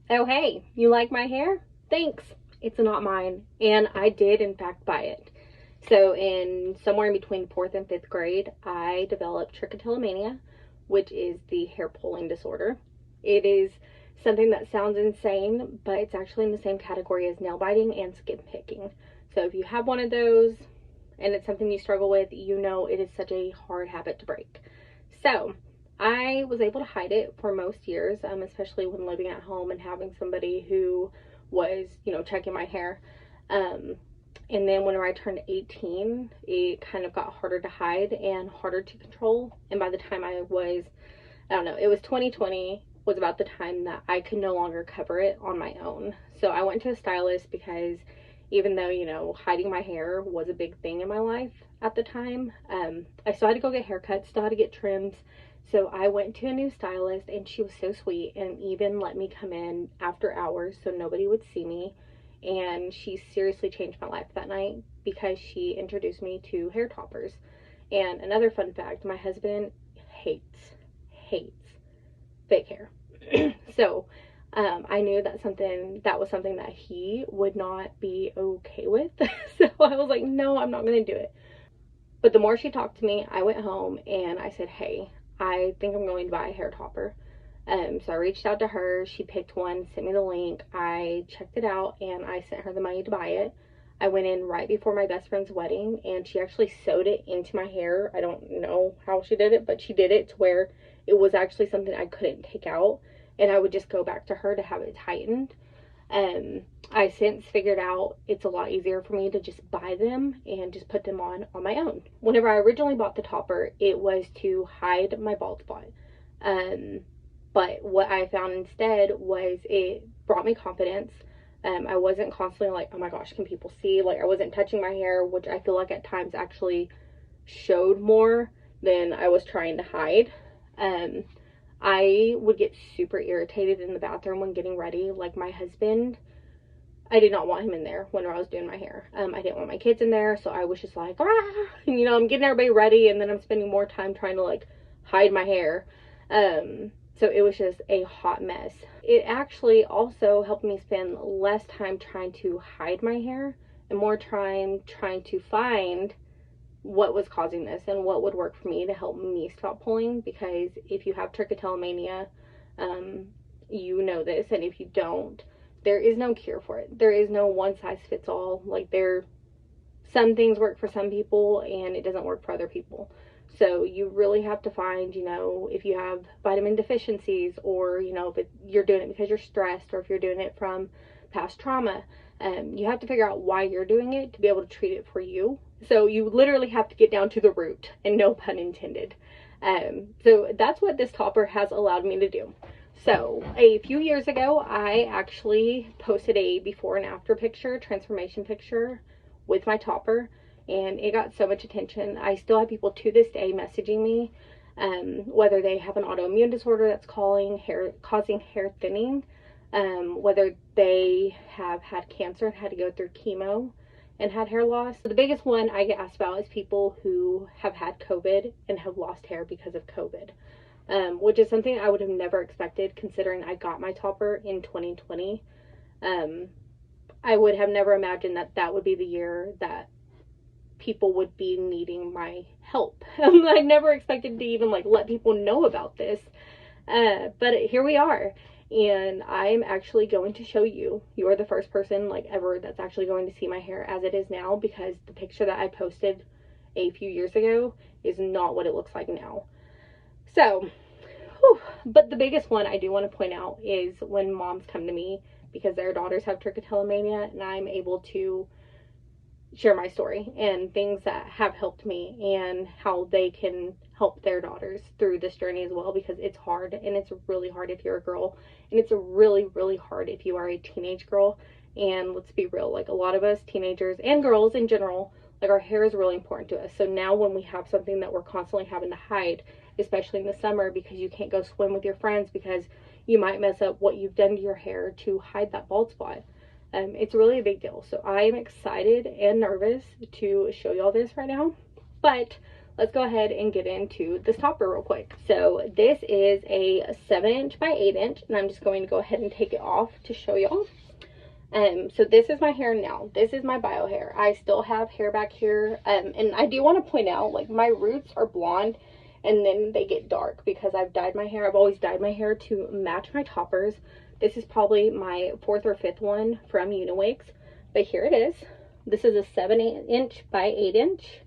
Oh hey, you like my hair? Thanks. It's not mine. And I did in fact buy it. So in somewhere in between 4th and 5th grade, I developed trichotillomania, which is the hair pulling disorder. It is something that sounds insane, but it's actually in the same category as nail biting and skin picking. So if you have one of those and it's something you struggle with, you know it is such a hard habit to break. So I was able to hide it for most years, especially when living at home and having somebody who was, checking my hair. And then whenever I turned 18, it kind of got harder to hide and harder to control. And by the time I was, I don't know, it was 2020 was about the time that I could no longer cover it on my own. So I went to a stylist because even though, hiding my hair was a big thing in my life at the time, I still had to go get haircuts, still had to get trims. So I went to a new stylist and she was so sweet and even let me come in after hours so nobody would see me. And she seriously changed my life that night because she introduced me to hair toppers. And another fun fact, my husband hates fake hair. So I knew that was something that he would not be okay with. So I was like, no, I'm not going to do it. But the more she talked to me, I went home and I said, hey, I think I'm going to buy a hair topper. So I reached out to her. She picked one, sent me the link. I checked it out and I sent her the money to buy it. I went in right before my best friend's wedding and she actually sewed it into my hair. I don't know how she did it, but she did it to where it was actually something I couldn't take out and I would just go back to her to have it tightened. I since figured out it's a lot easier for me to just buy them and just put them on my own. Whenever I originally bought the topper, it was to hide my bald spot. But what I found instead was it brought me confidence. I wasn't constantly like, oh my gosh, can people see? Like, I wasn't touching my hair, which I feel like at times actually showed more than I was trying to hide. I would get super irritated in the bathroom when getting ready. Like, my husband, I did not want him in there when I was doing my hair. I didn't want my kids in there, so I was just like, I'm getting everybody ready, and then I'm spending more time trying to, like, hide my hair. So it was just a hot mess. It actually also helped me spend less time trying to hide my hair and more time trying to find what was causing this and what would work for me to help me stop pulling, because if you have trichotillomania, you know this, and if you don't, there is no cure for it. There is no one size fits all. Like, some things work for some people and it doesn't work for other people. So you really have to find, if you have vitamin deficiencies, or, if you're doing it because you're stressed, or if you're doing it from past trauma, you have to figure out why you're doing it to be able to treat it for you. So you literally have to get down to the root, and no pun intended. So that's what this topper has allowed me to do. So a few years ago, I actually posted a before and after picture, transformation picture with my topper, and it got so much attention. I still have people to this day messaging me, whether they have an autoimmune disorder that's causing hair thinning, whether they have had cancer and had to go through chemo and had hair loss. So the biggest one I get asked about is people who have had COVID and have lost hair because of COVID, which is something I would have never expected considering I got my topper in 2020. I would have never imagined that would be the year that people would be needing my help. I never expected to even let people know about this. But here we are. And I'm actually going to show you. You are the first person ever that's actually going to see my hair as it is now, because the picture that I posted a few years ago is not what it looks like now. So, but the biggest one I do want to point out is when moms come to me because their daughters have trichotillomania, and I'm able to share my story and things that have helped me and how they can help their daughters through this journey as well, because it's hard, and it's really hard if you're a girl, and it's really, really hard if you are a teenage girl. And let's be real, a lot of us teenagers and girls in general, our hair is really important to us. So now when we have something that we're constantly having to hide, especially in the summer, because you can't go swim with your friends because you might mess up what you've done to your hair to hide that bald spot, it's really a big deal. So I am excited and nervous to show y'all this right now. But let's go ahead and get into this topper real quick. So this is a 7" by 8", and I'm just going to go ahead and take it off to show y'all. So this is my hair now. This is my bio hair. I still have hair back here, and I do want to point out, like, my roots are blonde and then they get dark because I've dyed my hair. I've always dyed my hair to match my toppers. This is probably my 4th or 5th one from UniWigs, but here it is. This is a 7" by 8".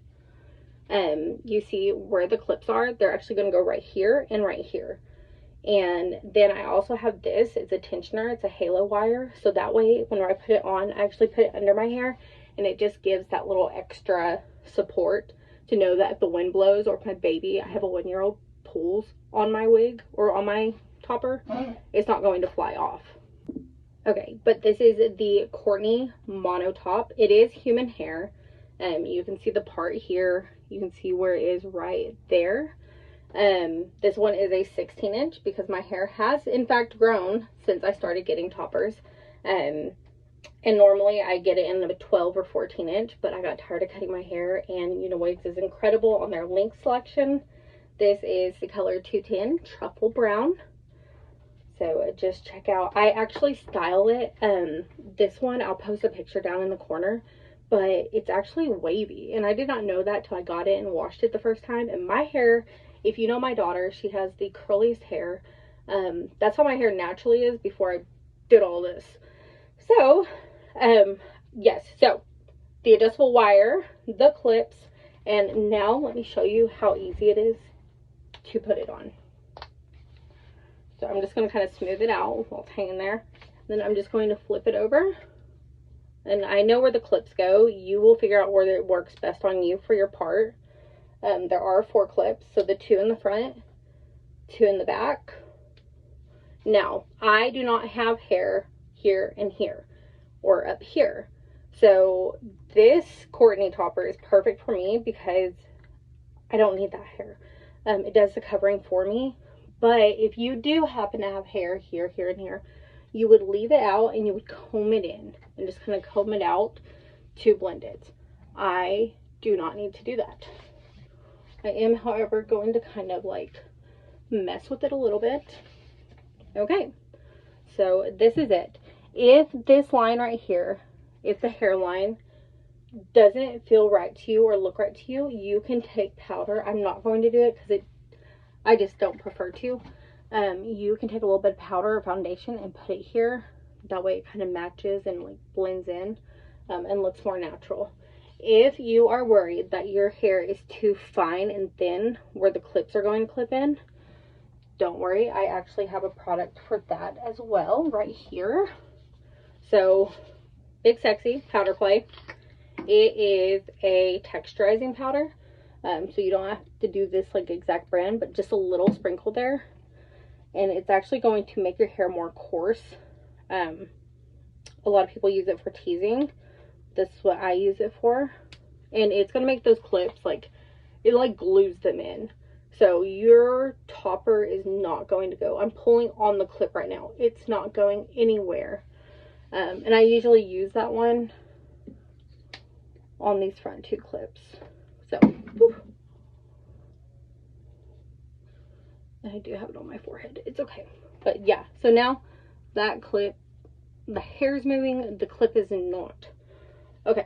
You see where the clips are. They're actually going to go right here and right here. And then I also have this. It's a tensioner. It's a halo wire. So that way, when I put it on, I actually put it under my hair, and it just gives that little extra support to know that if the wind blows, or if my baby, I have a 1-year-old, pulls on my wig or on my topper, it's not going to fly off. Okay, but this is the Courtney mono top. It is human hair. You can see the part here. You can see where it is right there. This one is a 16" because my hair has in fact grown since I started getting toppers. And normally I get it in a 12 or 14", but I got tired of cutting my hair, and UniWigs is incredible on their length selection. This is the color 210 Truffle Brown. So just check out. I actually style it. This one, I'll post a picture down in the corner, but it's actually wavy, and I did not know that till I got it and washed it the first time. And my hair, if you know my daughter, she has the curliest hair. That's how my hair naturally is before I did all this. So, yes, so the adjustable wire, the clips, and now let me show you how easy it is to put it on. So I'm just going to kind of smooth it out while it's hanging there. Then I'm just going to flip it over. And I know where the clips go. You will figure out where it works best on you for your part. There are 4 clips, so the 2 in the front, 2 in the back. Now, I do not have hair here and here, or up here. So this Courtney topper is perfect for me because I don't need that hair. It does the covering for me. But if you do happen to have hair here, here, and here, you would leave it out and you would comb it in and just kind of comb it out to blend it. I do not need to do that. I am, however, going to kind of like mess with it a little bit. Okay, so this is it. If this line right here, if the hairline doesn't feel right to you or look right to you, you can take powder. I'm not going to do it because I just don't prefer to. You can take a little bit of powder or foundation and put it here. That way it kind of matches and like blends in and looks more natural. If you are worried that your hair is too fine and thin where the clips are going to clip in, don't worry. I actually have a product for that as well right here. So, Big Sexy Powder Play. It is a texturizing powder. So you don't have to do this like exact brand, but just a little sprinkle there. And it's actually going to make your hair more coarse. A lot of people use it for teasing. This is what I use it for. And it's going to make those clips, like, it like glues them in. So your topper is not going to go. I'm pulling on the clip right now. It's not going anywhere. And I usually use that one on these front 2 clips. So, whew. And I do have it on my forehead. It's okay. But yeah, so now that clip, the hair's moving, the clip is not. Okay,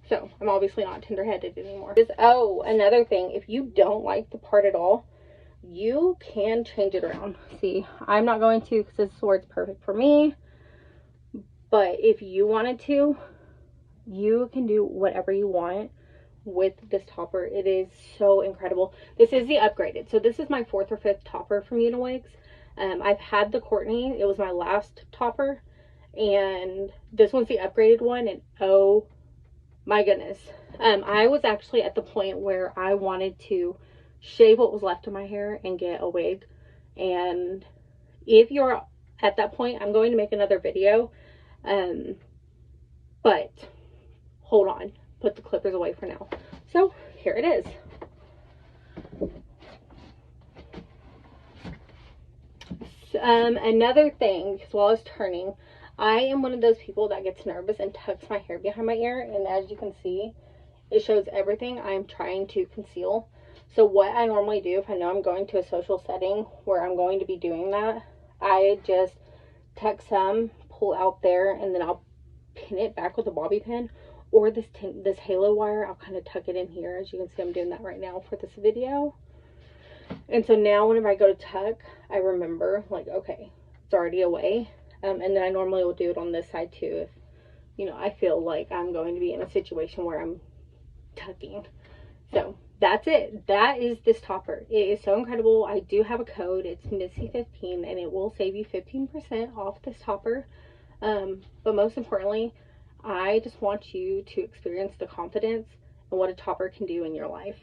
so I'm obviously not tender-headed anymore. Oh, another thing, if you don't like the part at all, you can change it around. See, I'm not going to because this is where it's perfect for me. But if you wanted to, you can do whatever you want with this topper. It is so incredible. This is the upgraded. So this is my 4th or 5th topper from UniWigs. I've had the Courtney. It was my last topper. And this one's the upgraded one. And oh my goodness. I was actually at the point where I wanted to shave what was left of my hair and get a wig. And if you're at that point, I'm going to make another video. But hold on. Put the clippers away for now. So here it is. Another thing, because while I was turning, I am one of those people that gets nervous and tucks my hair behind my ear, and as you can see, it shows everything I'm trying to conceal. So what I normally do if I know I'm going to a social setting where I'm going to be doing that, I just tuck some, pull out there, and then I'll pin it back with a bobby pin, or this halo wire. I'll kind of tuck it in here. As you can see, I'm doing that right now for this video. And so now whenever I go to tuck, I remember, like, okay, it's already away. And then I normally will do it on this side too if, you know, I feel like I'm going to be in a situation where I'm tucking. So that's it. That is this topper. It is so incredible. I do have a code. It's Missy15, and it will save you 15% off this topper. But most importantly, I just want you to experience the confidence and what a topper can do in your life.